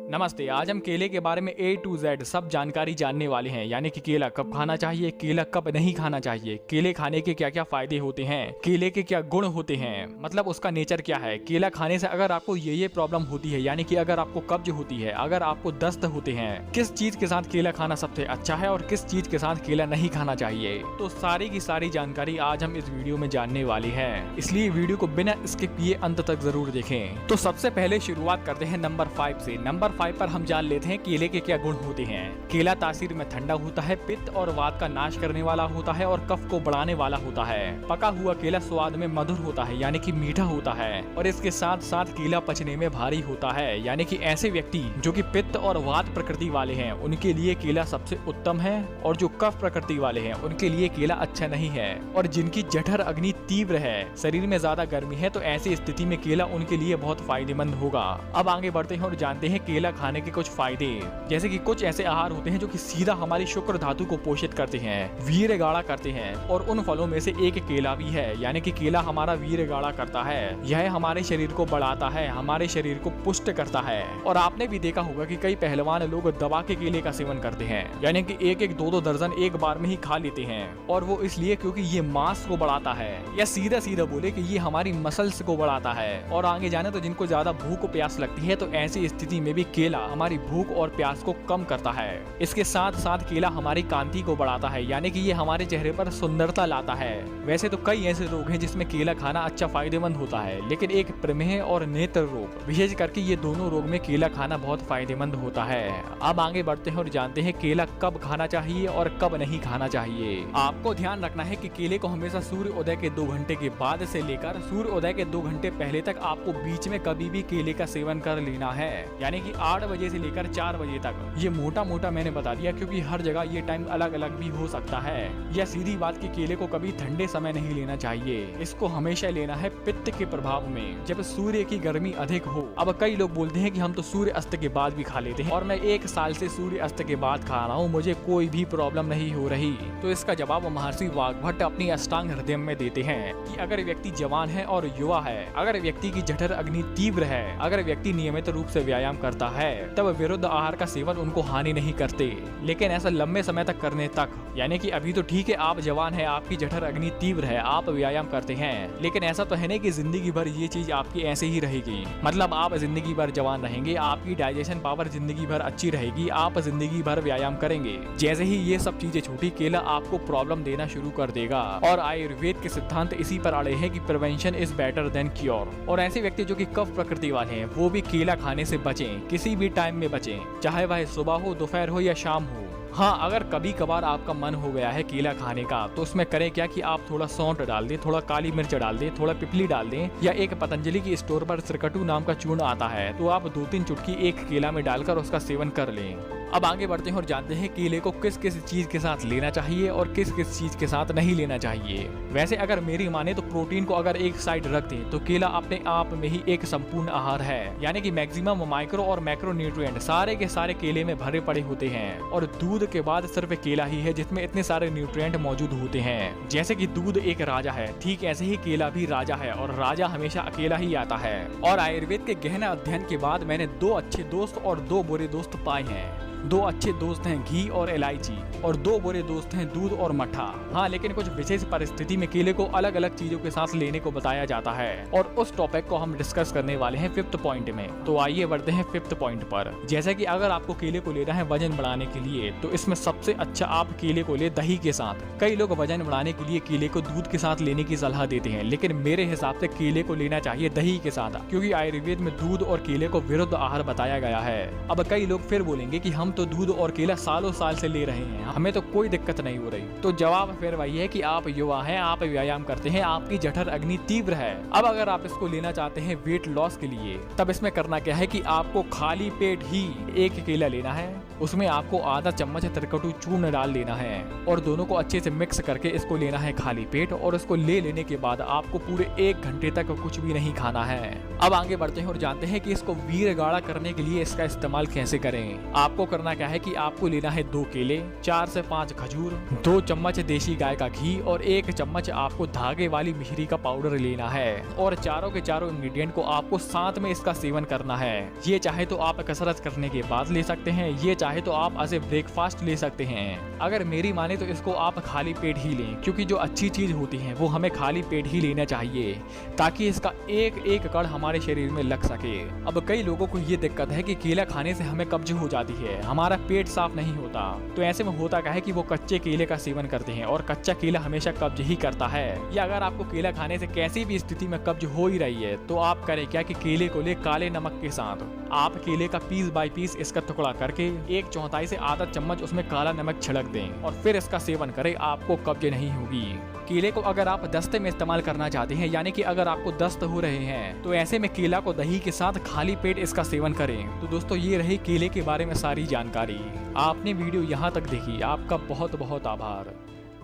नमस्ते। आज हम केले के बारे में A to Z सब जानकारी जानने वाले हैं, यानी कि केला कब खाना चाहिए, केला कब नहीं खाना चाहिए, केले खाने के क्या क्या फायदे होते हैं, केले के क्या गुण होते हैं, मतलब उसका नेचर क्या है। केला खाने से अगर आपको ये प्रॉब्लम होती है, यानी कि अगर आपको कब्ज होती है, अगर आपको दस्त होते हैं, किस चीज के साथ केला खाना सबसे अच्छा है और किस चीज के साथ केला नहीं खाना चाहिए, तो सारी की सारी जानकारी आज हम इस वीडियो में जानने वाले हैं। इसलिए वीडियो को बिना स्किप किए अंत तक जरूर देखें। तो सबसे पहले शुरुआत करते हैं नंबर 5 से। नंबर 5 पर हम जान लेते हैं केले के क्या गुण होते हैं। केला तासीर में ठंडा होता है, पित्त और वात का नाश करने वाला होता है और कफ को बढ़ाने वाला होता है। पका हुआ केला स्वाद में मधुर होता है, यानी कि मीठा होता है, और इसके साथ साथ केला पचने में भारी होता है, यानी कि ऐसे व्यक्ति जो कि पित्त और वात प्रकृति वाले हैं उनके लिए केला सबसे उत्तम है, और जो कफ प्रकृति वाले हैं उनके लिए केला अच्छा नहीं है। और जिनकी जठर अग्नि तीव्र है, शरीर में ज्यादा गर्मी है, तो ऐसी स्थिति में केला उनके लिए बहुत फायदेमंद होगा। अब आगे बढ़ते हैं और जानते हैं केला खाने के कुछ फायदे। जैसे कि कुछ ऐसे आहार होते हैं जो कि सीधा हमारी शुक्र धातु को पोषित करते हैं, वीर्य गाढ़ा करते हैं, और उन फलों में से एक केला भी है। यानी कि केला हमारा वीर्य गाढ़ा करता है, यह हमारे शरीर को बढ़ाता है, हमारे शरीर को पुष्ट करता है। और आपने भी देखा होगा कि कई पहलवान लोग दबा के केले का सेवन करते हैं, यानी कि एक एक दो दर्जन एक बार में ही खा लेते हैं। और वो इसलिए क्योंकि ये मांस को बढ़ाता है, या सीधा सीधा बोले कि ये हमारी मसल्स को बढ़ाता है। और आगे जाने तो जिनको ज्यादा भूख प्यास लगती है, तो ऐसी स्थिति में भी केला हमारी भूख और प्यास को कम करता है। इसके साथ साथ केला हमारी कांति को बढ़ाता है, यानी कि ये हमारे चेहरे पर सुंदरता लाता है। वैसे तो कई ऐसे रोग हैं जिसमें केला खाना अच्छा फायदेमंद होता है, लेकिन एक प्रमेह और नेत्र रोग, विशेष करके ये दोनों रोग में केला खाना बहुत फायदेमंद होता है। अब आगे बढ़ते हैं और जानते हैं केला कब खाना चाहिए और कब नहीं खाना चाहिए। आपको ध्यान रखना है कि केले को हमेशा सूर्य उदय के 2 घंटे के बाद से लेकर सूर्य उदय के 2 घंटे पहले तक आपको बीच में कभी भी केले का सेवन कर लेना है, यानी कि 8 बजे से लेकर 4 बजे तक। ये मोटा मैंने बता दिया क्योंकि हर जगह ये टाइम अलग अलग भी हो सकता है। यह सीधी बात कि केले को कभी ठंडे समय नहीं लेना चाहिए, इसको हमेशा लेना है पित्त के प्रभाव में, जब सूर्य की गर्मी अधिक हो। अब कई लोग बोलते हैं कि हम तो सूर्य अस्त के बाद भी खा लेते हैं, और मैं 1 साल से सूर्य अस्त के बाद खा रहा हूँ, मुझे कोई भी प्रॉब्लम नहीं हो रही। तो इसका जवाब महर्षि वाग्भट अपनी अष्टांग हृदय में देते हैं कि अगर व्यक्ति जवान है और युवा है, अगर व्यक्ति की जठर अग्नि तीव्र है, अगर व्यक्ति नियमित रूप से व्यायाम करता है, तब विरुद्ध आहार का सेवन उनको हानि नहीं करते। लेकिन ऐसा लंबे समय तक करने तक, यानी कि अभी तो ठीक है आप जवान है, आपकी जठर अग्नि तीव्र है, आप व्यायाम करते हैं, लेकिन ऐसा तो है नहीं कि जिंदगी भर ये चीज आपकी ऐसे ही रहेगी। मतलब आप जिंदगी भर जवान रहेंगे, आपकी डाइजेशन पावर जिंदगी भर अच्छी रहेगी, आप जिंदगी भर व्यायाम करेंगे। जैसे ही ये सब चीजें छूटी, केला आपको प्रॉब्लम देना शुरू कर देगा। और आयुर्वेद के सिद्धांत इसी पर अड़े हैं कि prevention is better than cure. और ऐसे व्यक्ति जो कि कफ प्रकृति वाले हैं, वो भी केला खाने से बचें, किसी भी टाइम में बचें, चाहे वह सुबह हो, दोपहर हो या शाम हो। हाँ, अगर कभी कभार आपका मन हो गया है केला खाने का, तो उसमें करें क्या कि आप थोड़ा सौंठ डाल दें, थोड़ा काली मिर्च डाल दें, थोड़ा पिपली डाल दें, या एक पतंजलि की स्टोर पर सिरकटू नाम का चूर्ण आता है, तो आप 2-3 चुटकी एक केला में डालकर उसका सेवन कर लें। अब आगे बढ़ते हैं और जानते हैं केले को किस किस चीज के साथ लेना चाहिए और किस किस चीज के साथ नहीं लेना चाहिए। वैसे अगर मेरी माने तो प्रोटीन को अगर एक साइड रख दें, तो केला अपने आप में ही एक संपूर्ण आहार है, यानी कि मैक्सिमम माइक्रो और मैक्रो न्यूट्रिएंट सारे के सारे केले में भरे पड़े होते हैं। और दूध के बाद सिर्फ केला ही है जिसमें इतने सारे न्यूट्रिएंट मौजूद होते हैं। जैसे कि दूध एक राजा है, ठीक ऐसे ही केला भी राजा है, और राजा हमेशा अकेला ही आता है। और आयुर्वेद के गहन अध्ययन के बाद मैंने 2 अच्छे दोस्त और 2 बुरे दोस्त पाए हैं। 2 अच्छे दोस्त हैं घी और इलायची, और 2 बुरे दोस्त हैं दूध और मट्ठा। हाँ, लेकिन कुछ विशेष परिस्थिति में केले को अलग अलग चीजों के साथ लेने को बताया जाता है, और उस टॉपिक को हम डिस्कस करने वाले हैं 5th पॉइंट में। तो आइए बढ़ते हैं 5th पॉइंट पर। जैसे कि अगर आपको केले को लेना है वजन बढ़ाने के लिए, तो इसमें सबसे अच्छा आप केले को ले दही के साथ। कई लोग वजन बढ़ाने के लिए केले को दूध के साथ लेने की सलाह देते हैं, लेकिन मेरे हिसाब से केले को लेना चाहिए दही के साथ, क्योंकि आयुर्वेद में दूध और केले को विरुद्ध आहार बताया गया है। अब कई लोग फिर बोलेंगे कि हम तो दूध और केला सालों साल से ले रहे हैं, हमें तो कोई दिक्कत नहीं हो रही। तो जवाब फिर वही है कि आप युवा हैं, आप व्यायाम करते हैं, आपकी जठर अग्नि तीव्र है। अब अगर आप इसको लेना चाहते हैं वेट लॉस के लिए, तब इसमें करना क्या है कि आपको खाली पेट ही 1 केला लेना है, उसमें आपको आधा चम्मच तिरकटू चूर्ण डाल लेना है और दोनों को अच्छे से मिक्स करके इसको लेना है खाली पेट। और इसको ले लेने के बाद आपको पूरे 1 घंटे तक कुछ भी नहीं खाना है। अब आगे बढ़ते हैं और जानते हैं कि इसको वीर गाढ़ा करने के लिए इसका इस्तेमाल कैसे करें। आपको करना क्या है कि आपको लेना है 2 केले, 4 से 5 खजूर, 2 चम्मच देसी गाय का घी और 1 चम्मच आपको धागे वाली मिश्री का पाउडर लेना है। और चारों के चारों इंग्रेडिएंट को आपको साथ में इसका सेवन करना है। ये चाहे तो आप कसरत करने के बाद ले सकते हैं, ये चाहे तो आप एज ए ब्रेकफास्ट ले सकते हैं। अगर मेरी माने तो इसको आप खाली पेट ही लें, क्योंकि जो अच्छी चीज होती है वो हमें खाली पेट ही लेना चाहिए ताकि इसका एक एक कण हमारे शरीर में लग सके। अब कई लोगों को ये दिक्कत है कि केला खाने से हमें कब्ज हो जाती है, हमारा पेट साफ नहीं होता। तो ऐसे में होता क्या है कि वो कच्चे केले का सेवन करते हैं और कच्चा केला हमेशा कब्ज ही करता है। या अगर आपको केला खाने से कैसी भी स्थिति में कब्ज हो ही रही है तो आप करें क्या कि केले को ले काले नमक के साथ आप केले का पीस बाय पीस इसका टुकड़ा करके 1/4 से आधा चम्मच उसमें काला नमक छिड़क दें और फिर इसका सेवन करें, आपको कब्ज नहीं होगी। केले को अगर आप दस्ते में इस्तेमाल करना चाहते हैं, यानी कि अगर आपको दस्त हो रहे हैं, तो ऐसे में केला को दही के साथ खाली पेट इसका सेवन करें। तो दोस्तों ये रही केले के बारे में सारी जानकारी। आपने वीडियो यहाँ तक देखी, आपका बहुत बहुत आभार,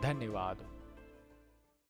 धन्यवाद।